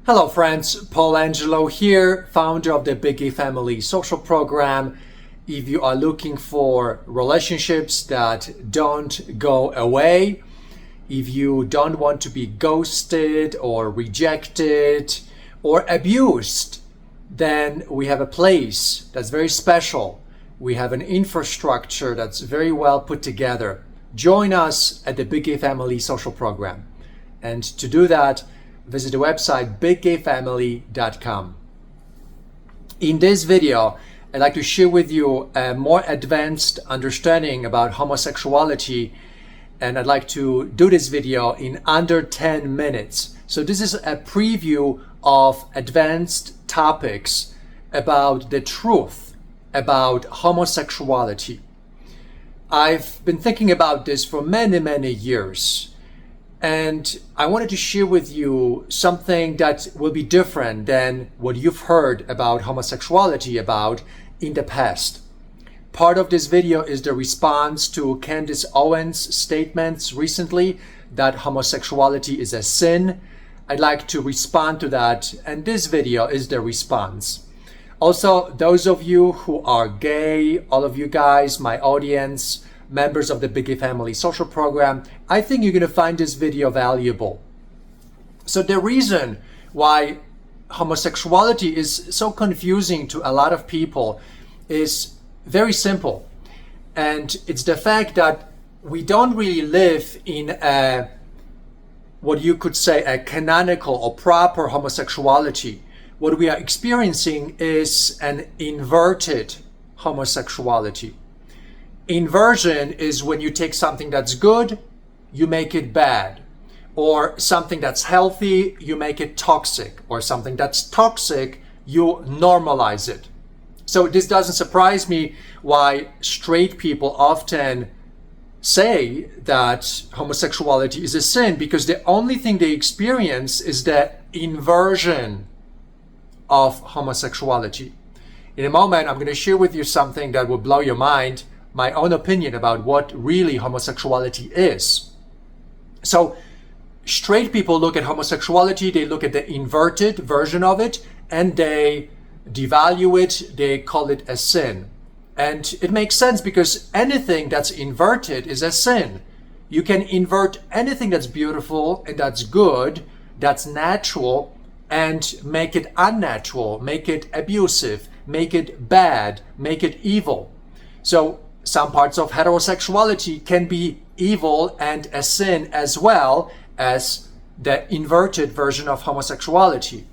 Hello friends, Paul Angelo here, founder of the Big Gay Family social program. If you are looking for relationships that don't go away, if you don't want to be ghosted or rejected or abused, then we have a place that's very special. We have an infrastructure that's very well put together. Join us at the Big Gay Family social program. And to do that, visit the website biggayfamily.com. In this video, I'd like to share with you a more advanced understanding about homosexuality, and I'd like to do this video in under 10 minutes. So this is a preview of advanced topics about the truth about homosexuality. I've been thinking about this for many years. And I wanted to share with you something that will be different than what you've heard about homosexuality about in the past. Part of this video is the response to Candace Owens' statements recently that homosexuality is a sin. I'd like to respond to that, and this video is the response. Also, those of you who are gay, all of you guys, my audience, members of the Big Gay Family social program, I think you're going to find this video valuable. So the reason why homosexuality is so confusing to a lot of people is very simple. And it's the fact that we don't really live in a, what you could say, a canonical or proper homosexuality. What we are experiencing is an inverted homosexuality. Inversion is when you take something that's good, you make it bad, or something that's healthy, you make it toxic, or something that's toxic, you normalize it. So this doesn't surprise me why straight people often say that homosexuality is a sin, because the only thing they experience is the inversion of homosexuality. In a moment, I'm going to share with you something that will blow your mind, my own opinion about what really homosexuality is. So straight people look at homosexuality, they look at the inverted version of it, and they devalue it, they call it a sin. And it makes sense because anything that's inverted is a sin. You can invert anything that's beautiful and that's good, that's natural, and make it unnatural, make it abusive, make it bad, make it evil. So some parts of heterosexuality can be evil and a sin as well as the inverted version of homosexuality.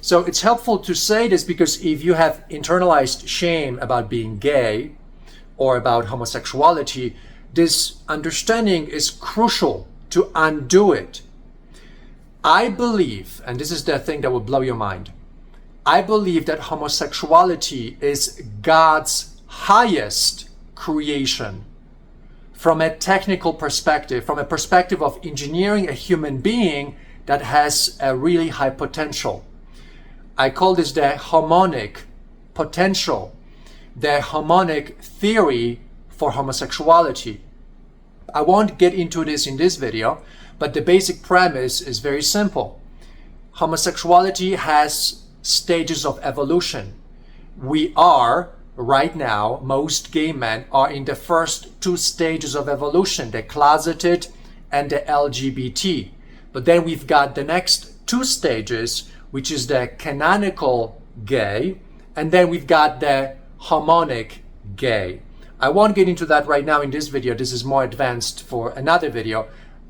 So it's helpful to say this because if you have internalized shame about being gay or about homosexuality, this understanding is crucial to undo it. I believe, and this is the thing that will blow your mind, I believe that homosexuality is God's highest creation. From a technical perspective, from a perspective of engineering a human being that has a really high potential. I call this the harmonic potential, the harmonic theory for homosexuality. I won't get into this in this video, but the basic premise is very simple. Homosexuality has stages of evolution. We are right now, most gay men are in the first two stages of evolution, the closeted and the LGBT. But then we've got the next two stages, which is the canonical gay, and then we've got the harmonic gay. I won't get into that right now in this video. This is more advanced for another video.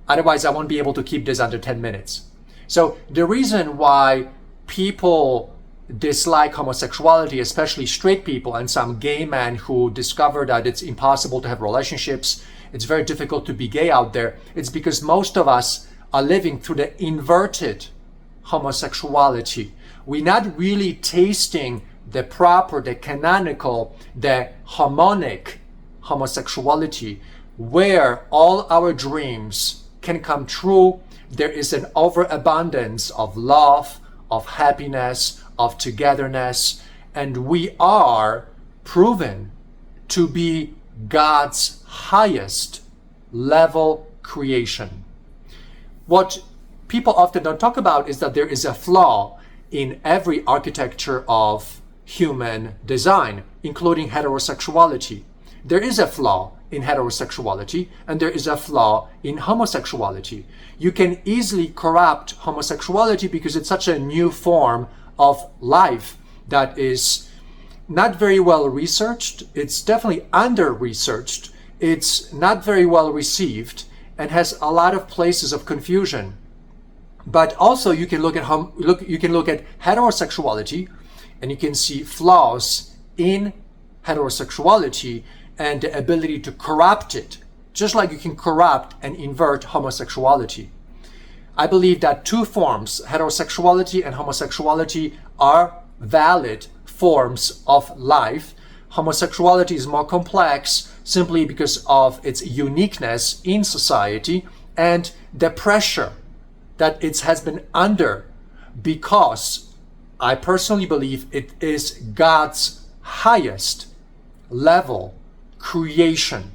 Otherwise, I won't be able to keep this under 10 minutes. So the reason why people dislike homosexuality, especially straight people and some gay men who discover that it's impossible to have relationships, it's very difficult to be gay out there, it's because most of us are living through the inverted homosexuality. We're not really tasting the proper, the canonical, the harmonic homosexuality, where all our dreams can come true. There is an overabundance of love, of happiness, of togetherness, and we are proven to be God's highest level creation. What people often don't talk about is that there is a flaw in every architecture of human design, including heterosexuality. There is a flaw in heterosexuality, and there is a flaw in homosexuality. You can easily corrupt homosexuality because it's such a new form of life that is not very well researched. It's definitely under-researched. It's not very well received and has a lot of places of confusion. But also you can look at heterosexuality, and you can see flaws in heterosexuality and the ability to corrupt it, just like you can corrupt and invert homosexuality. I believe that two forms, heterosexuality and homosexuality, are valid forms of life. Homosexuality is more complex simply because of its uniqueness in society and the pressure that it has been under, because I personally believe it is God's highest level creation.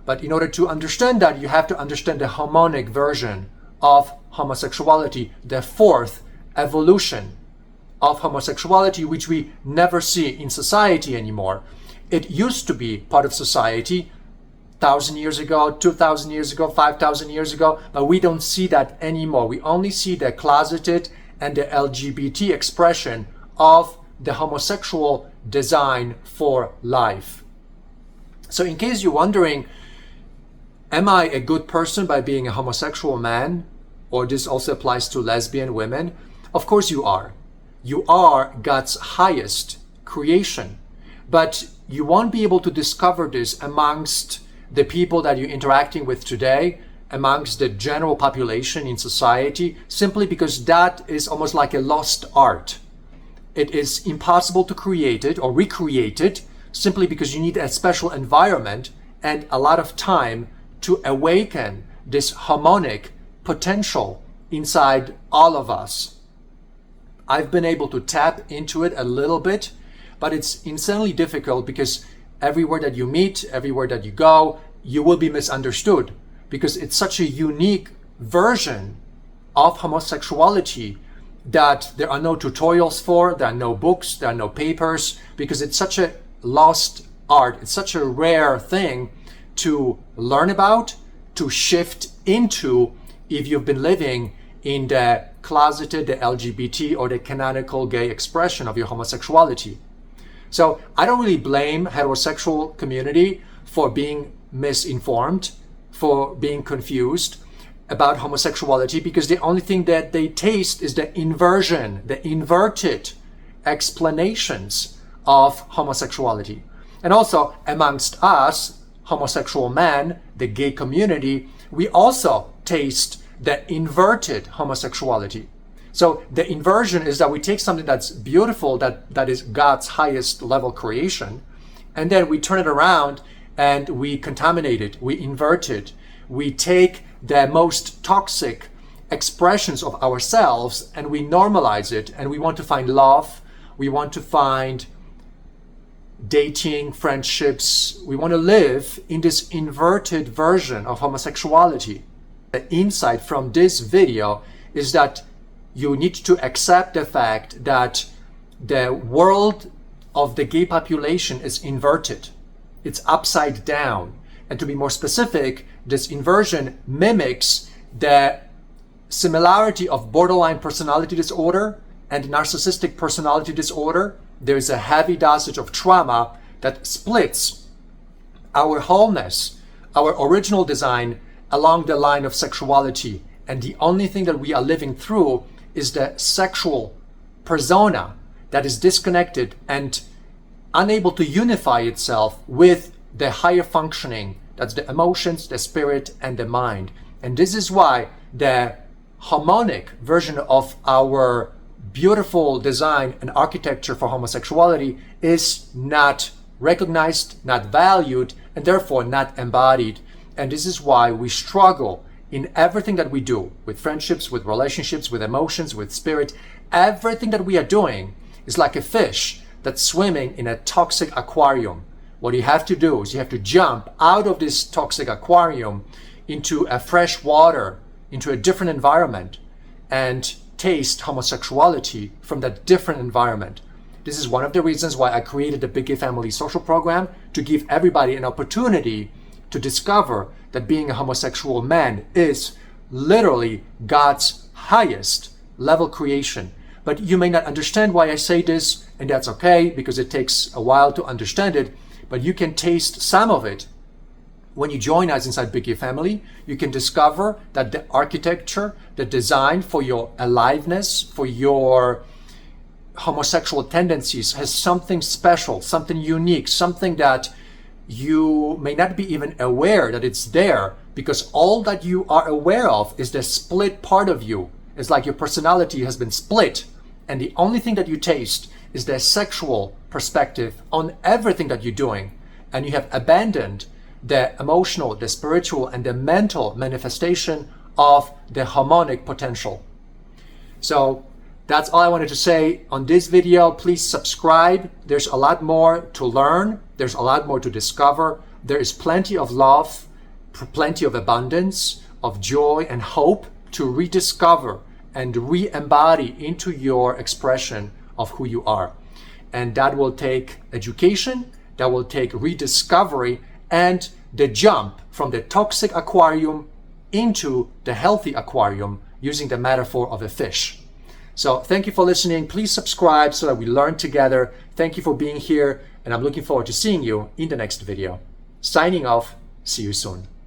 But in order to understand that, you have to understand the harmonic version of homosexuality, the fourth evolution of homosexuality, which we never see in society anymore. It used to be part of society 1,000 years ago, 2,000 years ago, 5,000 years ago, but we don't see that anymore. We only see the closeted and the LGBT expression of the homosexual design for life. So in case you're wondering, am I a good person by being a homosexual man? Or this also applies to lesbian women? Of course you are. You are God's highest creation. But you won't be able to discover this amongst the people that you're interacting with today, amongst the general population in society, simply because that is almost like a lost art. It is impossible to create it or recreate it simply because you need a special environment and a lot of time to awaken this harmonic potential inside all of us. I've been able to tap into it a little bit, but it's insanely difficult because everywhere that you meet, everywhere that you go, you will be misunderstood because it's such a unique version of homosexuality that there are no tutorials for, there are no books, there are no papers, because it's such a lost art. It's such a rare thing to learn about, to shift into if you've been living in the closeted, the LGBT or the canonical gay expression of your homosexuality. So I don't really blame heterosexual community for being misinformed, for being confused about homosexuality, because the only thing that they taste is the inversion, the inverted explanations of homosexuality. And also amongst us, homosexual men, the gay community, we also taste the inverted homosexuality. So the inversion is that we take something that's beautiful, that is God's highest level creation, and then we turn it around and we contaminate it, we invert it. We take the most toxic expressions of ourselves and we normalize it, and we want to find love, we want to find dating, friendships, we want to live in this inverted version of homosexuality. The insight from this video is that you need to accept the fact that the world of the gay population is inverted. It's upside down. And to be more specific, this inversion mimics the similarity of borderline personality disorder and narcissistic personality disorder. There is a heavy dosage of trauma that splits our wholeness, our original design along the line of sexuality. And the only thing that we are living through is the sexual persona that is disconnected and unable to unify itself with the higher functioning, that's the emotions, the spirit, and the mind. And this is why the harmonic version of our beautiful design and architecture for homosexuality is not recognized, not valued, and therefore not embodied. And this is why we struggle in everything that we do, with friendships, with relationships, with emotions, with spirit. Everything that we are doing is like a fish that's swimming in a toxic aquarium. What you have to do is you have to jump out of this toxic aquarium into a fresh water, into a different environment, and taste homosexuality from that different environment. This is one of the reasons why I created the Big Gay Family Social Program, to give everybody an opportunity to discover that being a homosexual man is literally God's highest level creation. But you may not understand why I say this, and that's okay, because it takes a while to understand it, but you can taste some of it. When you join us inside Big Gay Family, you can discover that the architecture, the design for your aliveness, for your homosexual tendencies has something special, something unique, something that you may not be even aware that it's there, because all that you are aware of is the split part of you. It's like your personality has been split, and the only thing that you taste is the sexual perspective on everything that you're doing, and you have abandoned the emotional, the spiritual, and the mental manifestation of the harmonic potential. So that's all I wanted to say on this video. Please subscribe. There's a lot more to learn. There's a lot more to discover. There is plenty of love, plenty of abundance, of joy and hope to rediscover and re-embody into your expression of who you are. And that will take education, that will take rediscovery, and the jump from the toxic aquarium into the healthy aquarium, using the metaphor of a fish. So thank you for listening. Please subscribe so that we learn together. Thank you for being here, and I'm looking forward to seeing you in the next video. Signing off. See you soon.